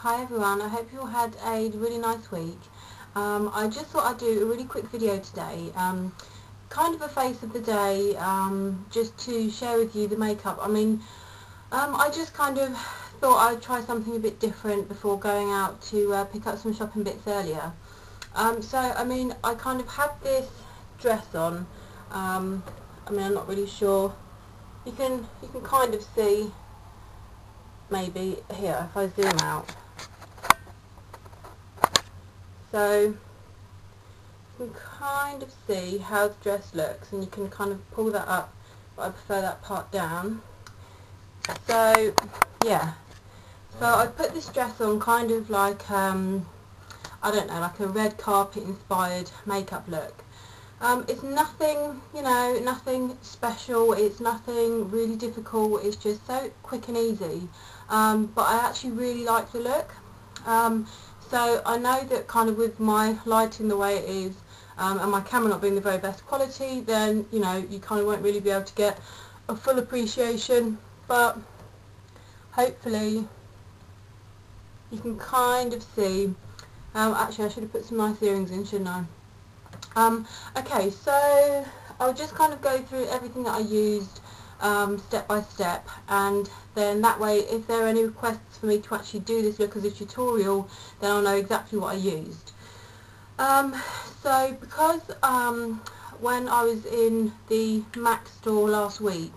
Hi everyone, I hope you all had a really nice week. I just thought I'd do a really quick video today, kind of a face of the day, just to share with you the makeup. I just kind of thought I'd try something a bit different before going out to pick up some shopping bits earlier. I kind of had this dress on. I'm not really sure. You can kind of see, maybe here if I zoom out. So you can kind of see how the dress looks, and you can kind of pull that up, but I prefer that part down. So yeah, so I put this dress on kind of like, I don't know, like a red carpet inspired makeup look. It's nothing, nothing special, it's nothing really difficult, it's just so quick and easy, but I actually really like the look. So I know that kind of with my lighting the way it is, and my camera not being the very best quality, then you kind of won't really be able to get a full appreciation, but hopefully you can kind of see. Actually I should have put some nice earrings in, shouldn't I? Okay, so I'll just kind of go through everything that I used step by step, and then that way if there are any requests for me to actually do this look as a tutorial, then I'll know exactly what I used. So because when I was in the MAC store last week,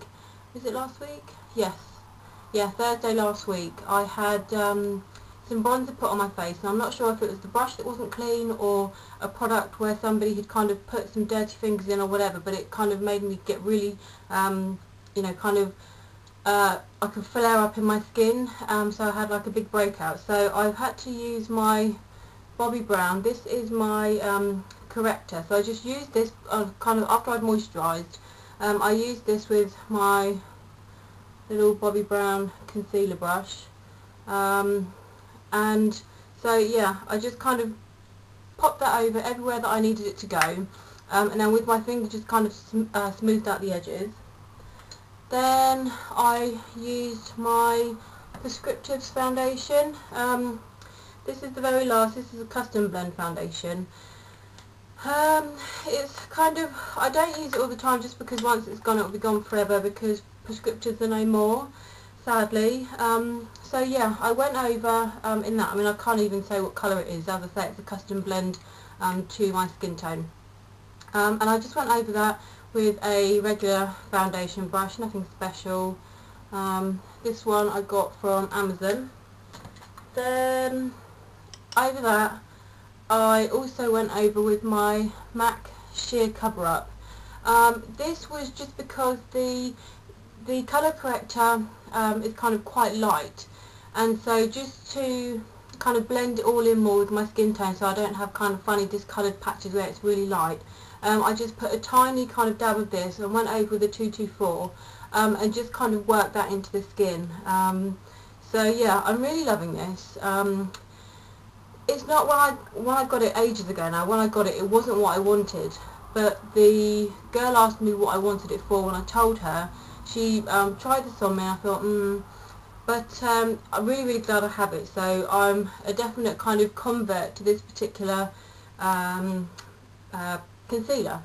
was it last week? Yes. Yeah, Thursday last week, I had some bronzer put on my face, and I'm not sure if it was the brush that wasn't clean or a product where somebody had kind of put some dirty fingers in or whatever, but it kind of made me get really, I could flare up in my skin, so I had like a big breakout. So I've had to use my Bobbi Brown. This is my corrector. So I just used this kind of after I'd moisturised. I used this with my little Bobbi Brown concealer brush. And so yeah, I just kind of popped that over everywhere that I needed it to go, and then with my finger just kind of smoothed out the edges. Then I used my Prescriptives foundation. This is the very last. This is a custom blend foundation. It's kind of, I don't use it all the time just because once it's gone it will be gone forever, because Prescriptives are no more, sadly. So yeah, I went over in that. I can't even say what colour it is. As I say, it's a custom blend to my skin tone. And I just went over that with a regular foundation brush, nothing special. This one I got from Amazon. Then over that I also went over with my MAC Sheer Cover Up. This was just because the colour corrector is kind of quite light, and so just to kind of blend it all in more with my skin tone so I don't have kind of funny discoloured patches where it's really light, I just put a tiny kind of dab of this and went over with a 224 and just kind of worked that into the skin. So yeah, I'm really loving this. It's not when I got it ages ago now. When I got it, it wasn't what I wanted, but the girl asked me what I wanted it for when I told her. She tried this on me, and I thought, but I'm really, really glad I have it. So I'm a definite kind of convert to this particular concealer.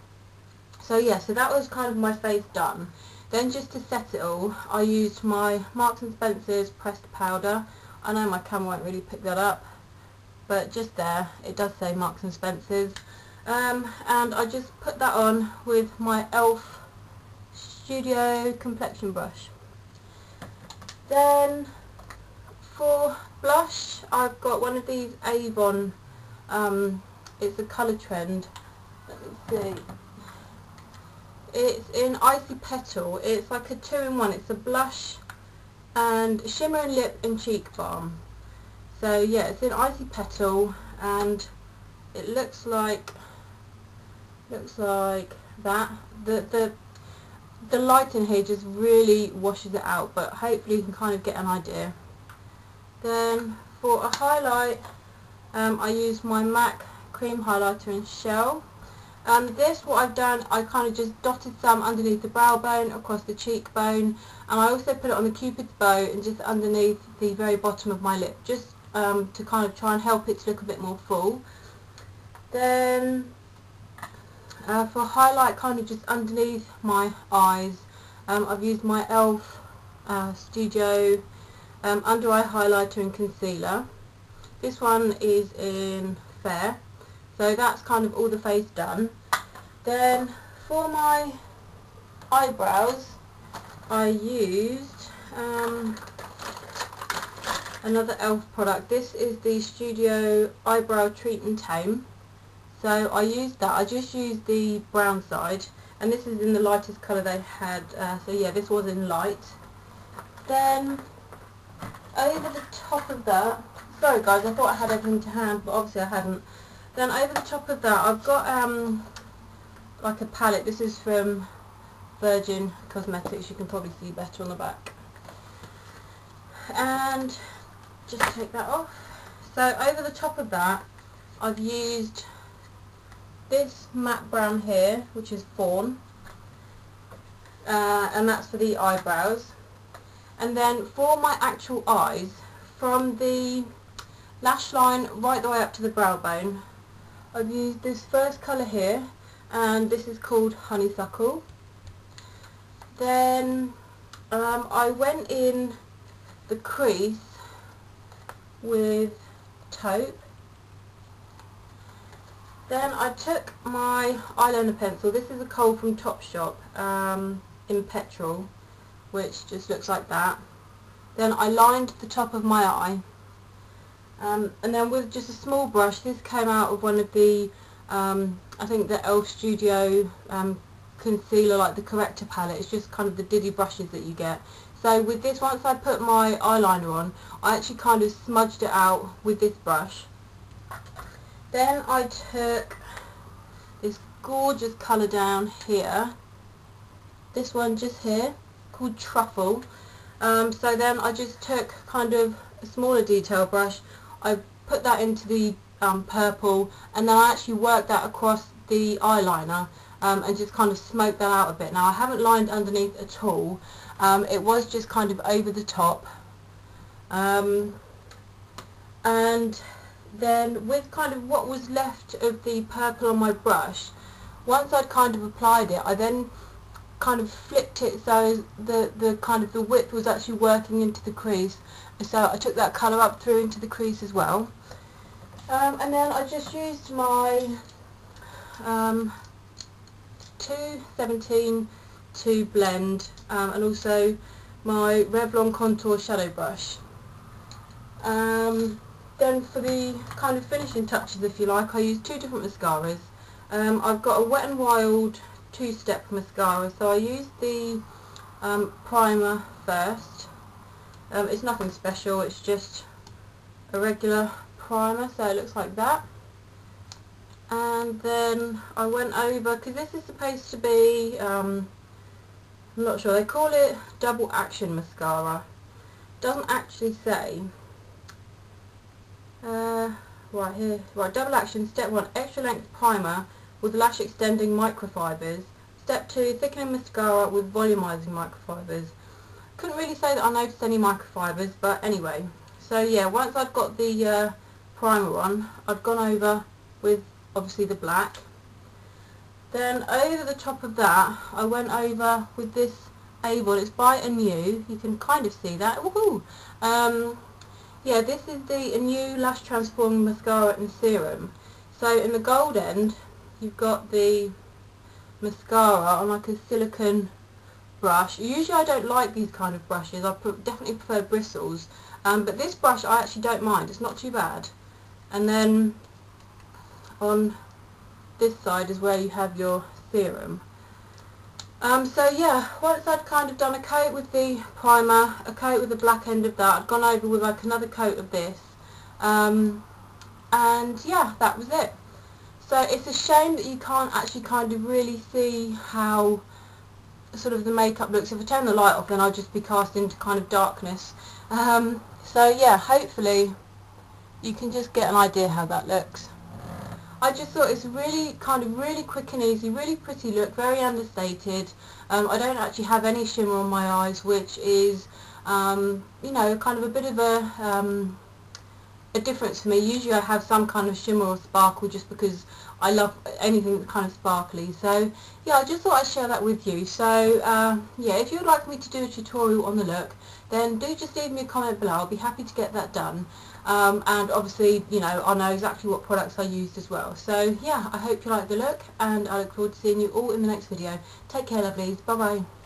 So yeah, so that was kind of my face done. Then just to set it all, I used my Marks and Spencer's pressed powder. I know my camera won't really pick that up, but just there, it does say Marks and Spencer's. And I just put that on with my e.l.f. Studio complexion brush. Then for blush, I've got one of these Avon, it's a colour trend, let me see, it's in Icy Petal. It's like a 2-in-1, it's a blush and shimmer and lip and cheek balm. So yeah, it's in Icy Petal, and it looks like that. The light in here just really washes it out, but hopefully you can kind of get an idea. Then for a highlight, I use my MAC cream highlighter in Shell. This, what I've done, I kind of just dotted some underneath the brow bone, across the cheekbone, and I also put it on the cupid's bow and just underneath the very bottom of my lip, just to kind of try and help it to look a bit more full. Then for highlight, kind of just underneath my eyes, I've used my e.l.f. Studio under eye highlighter and concealer. This one is in Fair, so that's kind of all the face done. Then for my eyebrows, I used another e.l.f. product. This is the Studio Eyebrow Treat and Tame. So I used that. I just used the brown side, and this is in the lightest colour they had. So yeah, this was in light. Then over the top of that, sorry guys, I thought I had everything to hand, but obviously I hadn't. Then over the top of that, I've got like a palette. This is from Virgin Cosmetics. You can probably see better on the back. And just take that off. So over the top of that, I've used this matte brown here, which is Fawn, and that's for the eyebrows. And then for my actual eyes, from the lash line right the way up to the brow bone, I've used this first colour here, and this is called Honeysuckle. Then I went in the crease with Taupe. Then I took my eyeliner pencil. This is a Kohl from Topshop in Petrol, which just looks like that. Then I lined the top of my eye, and then with just a small brush, this came out of one of the I think the e.l.f. Studio concealer, like the corrector palette. It's just kind of the diddy brushes that you get. So with this, once I put my eyeliner on, I actually kind of smudged it out with this brush. Then I took this gorgeous colour down here, this one just here, called Truffle. So then I just took kind of a smaller detail brush, I put that into the purple, and then I actually worked that across the eyeliner and just kind of smoked that out a bit. Now I haven't lined underneath at all, it was just kind of over the top. And then with kind of what was left of the purple on my brush, once I'd kind of applied it, I then kind of flipped it so the kind of the width was actually working into the crease. So I took that colour up through into the crease as well. And then I just used my 217 to blend, and also my Revlon Contour Shadow Brush. Then for the kind of finishing touches, if you like, I used two different mascaras. I've got a Wet n Wild two-step mascara, so I used the primer first. It's nothing special, it's just a regular primer, so it looks like that. And then I went over, because this is supposed to be, I'm not sure, they call it double action mascara. Doesn't actually say. Right here, right, double action, step 1, extra length primer with lash extending microfibers. Step 2, thickening mascara with volumizing microfibers. Couldn't really say that I noticed any microfibers, but anyway. So yeah, once I've got the primer on, I've gone over with obviously the black. Then over the top of that, I went over with this Avon. It's by Anew. You can kind of see that. Woohoo! Yeah, this is the Anew Lash Transforming Mascara and Serum. So in the gold end, you've got the mascara on like a silicone brush. Usually I don't like these kind of brushes. I definitely prefer bristles. But this brush I actually don't mind. It's not too bad. And then on this side is where you have your serum. So yeah, once I'd kind of done a coat with the primer, a coat with the black end of that, I'd gone over with like another coat of this, and yeah, that was it. So it's a shame that you can't actually kind of really see how sort of the makeup looks. If I turn the light off, then I'll just be cast into kind of darkness. So yeah, hopefully you can just get an idea how that looks. I just thought it's really kind of really quick and easy, really pretty look, very understated. I don't actually have any shimmer on my eyes, which is, you know, kind of a bit of a a difference for me. Usually I have some kind of shimmer or sparkle just because I love anything that's kind of sparkly. So yeah, I just thought I'd share that with you. So yeah, if you'd like me to do a tutorial on the look, then do just leave me a comment below. I'll be happy to get that done. And obviously, you know, I'll know exactly what products I used as well. So yeah, I hope you like the look, and I look forward to seeing you all in the next video. Take care, lovelies. Bye bye.